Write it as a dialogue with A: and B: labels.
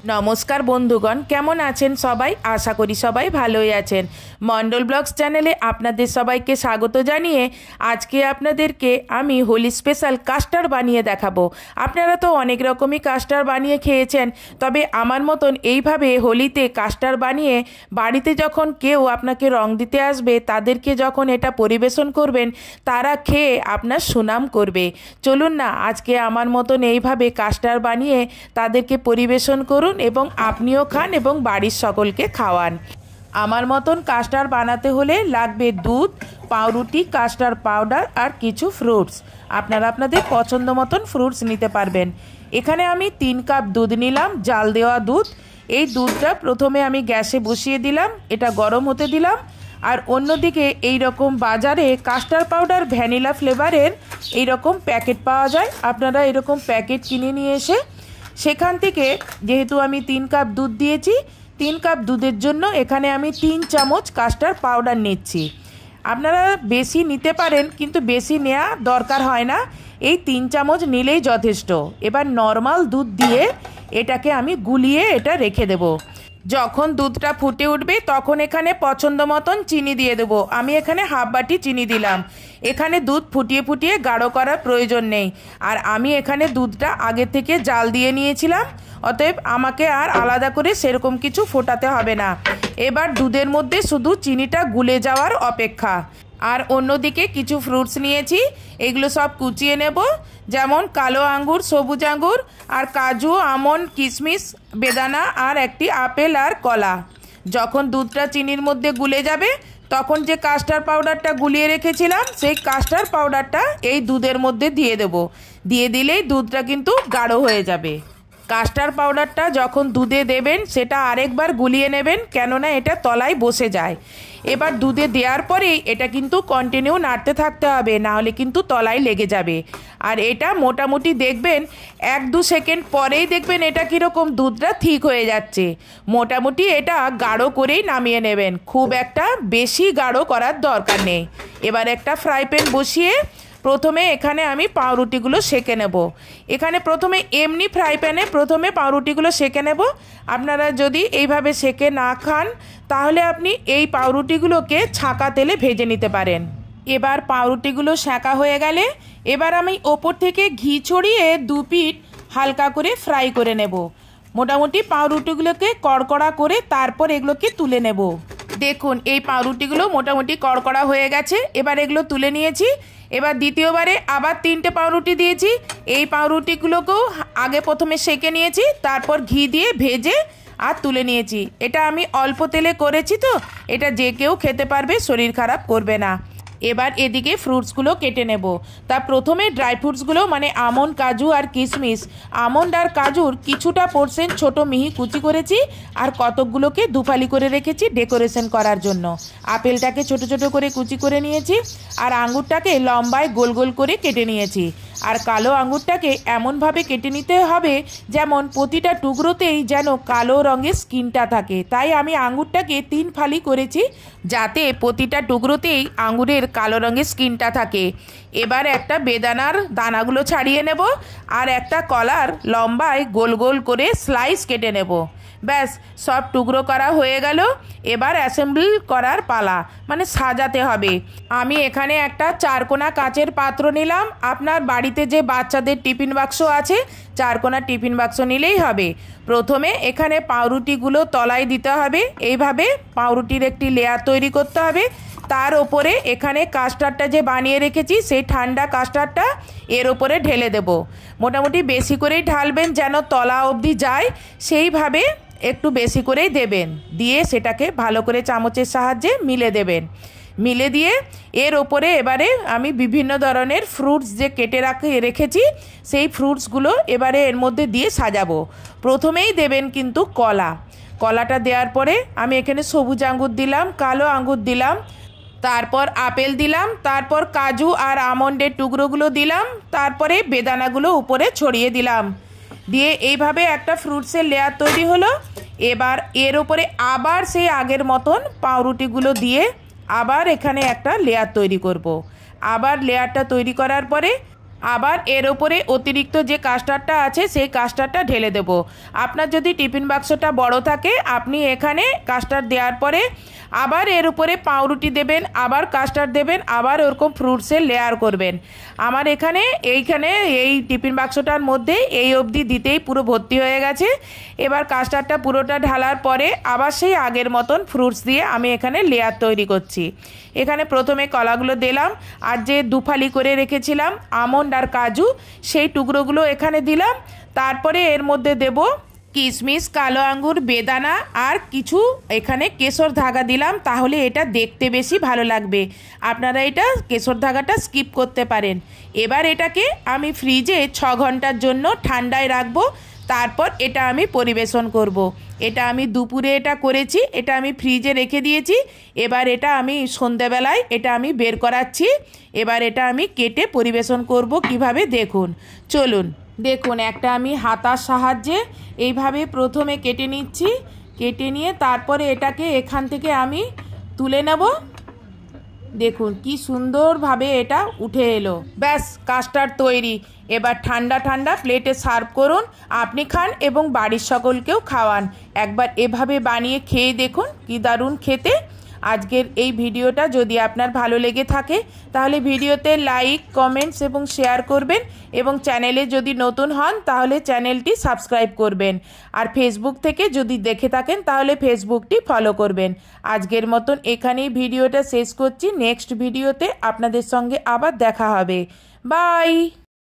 A: नमस्कार बंधुगण केमन आছেন सबाई आशा करी सबाई भालोई आছেন। मंडल ब्लग्स चैनेले आपनादेर सबाइके स्वागत जानिए आज के आपनादेरके आमी होली स्पेशल कास्टार्ड बानिये देखाबो। आपनारा तो अनेक रकमई कास्टार्ड बानिये खेयेछेन, तबे आमार मतन एइभाবে होलिते कास्टार्ड बानिये बाड़ीते जखन केउ आपनाके रंग दिते आसबे तादेरके जखन एटा परिवेशन करबेन तारा खेये आपनार सुनाम करबे। चलुन ना आजके आमार मतन एइभाবে कास्टार्ड बानिये तादेरके परिवेशन करुन एवं आपनिও खान एवं बाड़ीर सकलके खाওয়ান। आमार मतन कास्टार्ड बानाते होले लागबे दूध, पाउरुटी, कास्टार्ड पाउडार और किछु फ्रुट्स। आपनारा आपनादेर पछंद मतन फ्रुट्स निते पारबेन। एखाने आमी 3 काप दूध निलाम, जाल देওয়া दूध। এই দুধটা প্রথমে আমি গ্যাসে বসিয়ে দিলাম, এটা গরম হতে দিলাম। আর অন্যদিকে এই রকম বাজারে কাস্টার্ড পাউডার ভ্যানিলা ফ্লেভারের এই রকম প্যাকেট পাওয়া যায়। আপনারা এরকম প্যাকেট কিনে নিয়ে এসে সেখান থেকে যেহেতু আমি 3 কাপ দুধ দিয়েছি, 3 কাপ দুধের জন্য এখানে আমি 3 চামচ কাস্টার্ড পাউডার নিচ্ছি। আপনারা বেশি নিতে পারেন কিন্তু বেশি নেওয়া দরকার হয় না, এই 3 চামচ নিলেই যথেষ্ট। এবার নর্মাল দুধ দিয়ে এটাকে আমি গুলিয়ে এটা রেখে দেব। যখন দুধটা ফুটে উঠবে তখন এখানে পছন্দ মতন চিনি দিয়ে দেব। আমি এখানে হাফ বাটি চিনি দিলাম। এখানে দুধ ফুটিয়ে ফুটিয়ে গাঢ় করার প্রয়োজন নেই, আর আমি এখানে দুধটা আগে থেকে জাল দিয়ে নিয়েছিলাম, অতএব আমাকে আর আলাদা করে সেরকম কিছু ফোটাতে হবে না। এবার দুধের মধ্যে শুধু চিনিটা গুলে যাওয়ার অপেক্ষা। আর অন্যদিকে কিছু ফ্রুটস নিয়েছি, এগুলো সব কুচিয়ে নেব, যেমন কালো আঙ্গুর, সবুজ আঙ্গুর আর কাজু, আমন্ড, কিশমিশ, বেদানা আর একটি আপেল আর কলা। যখন দুধটা চিনির মধ্যে গুলে যাবে তখন যে কাস্টার্ড পাউডারটা গুলিয়ে রেখেছিলাম সেই কাস্টার্ড পাউডারটা এই দুধের মধ্যে দিয়ে দেব। দিয়ে দিলেই দুধটা কিন্তু গাঢ় হয়ে যাবে। কাস্টার্ড পাউডারটা যখন দুধে দেবেন সেটা আরেকবার গুলিয়ে নেবেন, কেননা এটা তলায় বসে যায়। এবার দুধে দেওয়ার পরেই এটা কিন্তু কন্টিনিউ নাড়তে থাকতে হবে, না হলে কিন্তু তলায় লেগে যাবে। আর এটা মোটামুটি দেখবেন 1-2 সেকেন্ড পরেই দেখবেন এটা কীরকম দুধটা ঠিক হয়ে যাচ্ছে। মোটামুটি এটা গাঢ় করেই নামিয়ে নেবেন, খুব একটা বেশি গাঢ় করার দরকার নেই। এবার একটা ফ্রাই প্যান বসিয়ে প্রথমে এখানে আমি পাউরুটিগুলো সেঁকে নেব। এখানে প্রথমে এমনি ফ্রাই প্যানে প্রথমে পাউরুটিগুলো সেঁকে নেব। আপনারা যদি এইভাবে সেঁকে না খান তাহলে আপনি এই পাউরুটিগুলোকে ছাঁকা তেলে ভেজে নিতে পারেন। এবার পাউরুটিগুলো সেঁকা হয়ে গেলে এবার আমি ওপর থেকে ঘি ছড়িয়ে 2 পিঠ হালকা করে ফ্রাই করে নেব। মোটামুটি পাউরুটিগুলোকে কড়কড়া করে তারপর এগুলোকে তুলে নেব। দেখুন এই পাউরুটিগুলো মোটামুটি কড়কড়া হয়ে গেছে, এবার এগুলো তুলে নিয়েছি। এবার দ্বিতীয়বারে আবার 3টে পাউরুটি দিয়েছি। এই পাউরুটিগুলোকেও আগে প্রথমে সেঁকে নিয়েছি, তারপর ঘি দিয়ে ভেজে আর তুলে নিয়েছি। এটা আমি অল্প তেলে করেছি, তো এটা যে কেউ খেতে পারবে, শরীর খারাপ করবে না। এবার এদিকে ফ্রুটসগুলো কেটে নেব। তা প্রথমে ড্রাই ফ্রুটসগুলো মানে আমন্ড, কাজু আর কিশমিশ, আমন্ড আর কাজুর কিছুটা পোর্শন ছোট মিহি কুচি করেছি, আর কতকগুলোকে দুফালি করে রেখেছি ডেকোরেশন করার জন্য। আপেলটাকে ছোট ছোট করে কুচি করে নিয়েছি, আর আঙুরটাকে লম্বায় গোল গোল করে কেটে নিয়েছি। আর কালো আঙুরটাকে এমনভাবে কেটে নিতে হবে যেমন প্রতিটা টুকরোতেই যেন কালো রঙের স্কিনটা থাকে, তাই আমি আঙুরটাকে 3 ফালি করেছি যাতে প্রতিটা টুকরোতেই আঙুরের কালো রঙের স্কিনটা থাকে। এবার একটা বেদানার দানাগুলো ছাড়িয়ে নেব, আর একটা কলার লম্বায় গোল গোল করে স্লাইস কেটে নেব। ব্যাস সব টুকরো করা হয়ে গেল। এবার অ্যাসেম্বল করার পালা, মানে সাজাতে হবে। আমি এখানে একটা 4 কোণা কাচের পাত্র নিলাম। আপনার বাড়িতে যে বাচ্চাদের টিফিন বাক্স আছে 4 কোণা টিফিন বাক্স নিলেই হবে। প্রথমে এখানে পাউরুটিগুলো তলায় দিতে হবে, এইভাবে পাউরুটির একটি লেয়ার তৈরি করতে হবে। তার ওপরে এখানে কাস্টার্ডটা যে বানিয়ে রেখেছি সেই ঠান্ডা কাস্টার্ডটা এর ওপরে ঢেলে দেব। মোটামুটি বেশি করেই ঢালবেন যেন তলা অবধি যায়, সেইভাবে একটু বেশি করেই দেবেন। দিয়ে সেটাকে ভালো করে চামচের সাহায্যে মিলে দেবেন। মিলে দিয়ে এর ওপরে এবারে আমি বিভিন্ন ধরনের ফ্রুটস যে কেটে রেখেছি সেই ফ্রুটসগুলো এবারে এর মধ্যে দিয়ে সাজাবো। প্রথমেই দেবেন কিন্তু কলা। কলাটা দেওয়ার পরে আমি এখানে সবুজ আঙ্গুর দিলাম, কালো আঙ্গুর দিলাম, তারপর আপেল দিলাম, তারপর কাজু আর আমন্ডের টুকরোগুলো দিলাম, তারপরে বেদানাগুলো উপরে ছড়িয়ে দিলাম। দিয়ে এইভাবে একটা ফ্রুটসের লেয়ার তৈরি হলো। এবার এর উপরে আবার সেই আগের মতন পাউরুটিগুলো দিয়ে আবার এখানে একটা লেয়ার তৈরি করব। আবার লেয়ারটা তৈরি করার পরে আবার এর ওপরে অতিরিক্ত যে কাস্টার্ডটা আছে সেই কাস্টার্ডটা ঢেলে দেব। আপনার যদি টিফিন বাক্সটা বড় থাকে আপনি এখানে কাস্টার্ড দেওয়ার পরে আবার এর উপরে পাউরুটি দেবেন, আবার কাস্টার্ড দেবেন, আবার ওরকম ফ্রুটসের লেয়ার করবেন। আমার এইখানে এই টিফিন বাক্সটার মধ্যে এই অবধি দিতেই পুরো ভর্তি হয়ে গেছে। এবার কাস্টার্ডটা পুরোটা ঢালার পরে আবার সেই আগের মতন ফ্রুটস দিয়ে আমি এখানে লেয়ার তৈরি করছি। এখানে প্রথমে কলাগুলো দিলাম, আর যে দুফালি করে রেখেছিলাম আমন্ড আর কাজু সেই টুকরোগুলো এখানে দিলাম। তারপরে এর মধ্যে দেব কিশমিশ, কালো আঙ্গুর, বেদানা আর কিছু এখানে কেশর ধাগা দিলাম, তাহলে এটা দেখতে বেশি ভালো লাগবে। আপনারা এটা কেশর ধাগাটা স্কিপ করতে পারেন। এবার এটাকে আমি ফ্রিজে 6 ঘন্টার জন্য ঠান্ডায় রাখবো, তারপর এটা আমি পরিবেশন করব। এটা আমি দুপুরে এটা করেছি, এটা আমি ফ্রিজে রেখে দিয়েছি। এবার এটা আমি সন্ধেবেলায় এটা আমি বের করাচ্ছি। এবার এটা আমি কেটে পরিবেশন করব কিভাবে দেখুন। চলুন দেখুন, একটা আমি হাতার সাহায্যে এইভাবে প্রথমে কেটে নিচ্ছি। কেটে নিয়ে তারপরে এটাকে এখান থেকে আমি তুলে নেব। দেখুন কি সুন্দরভাবে এটা উঠে এলো। ব্যাস, কাস্টার্ড তৈরি। এবার ঠান্ডা ঠান্ডা প্লেটে সার্ভ করুন, আপনি খান এবং বাড়ির সকলকেও খাওয়ান। একবার এভাবে বানিয়ে খেয়ে দেখুন, কি দারুণ খেতে। আজকের এই ভিডিওটা যদি আপনার ভালো লেগে থাকে তাহলে ভিডিওতে লাইক, কমেন্টস এবং শেয়ার করবেন, এবং চ্যানেলে যদি নতুন হন তাহলে চ্যানেলটি সাবস্ক্রাইব করবেন। আর ফেসবুক থেকে যদি দেখে থাকেন তাহলে ফেসবুকটি ফলো করবেন। আজকের মতন এখানেই ভিডিওটা শেষ করছি। নেক্সট ভিডিওতে আপনাদের সঙ্গে আবার দেখা হবে। বাই।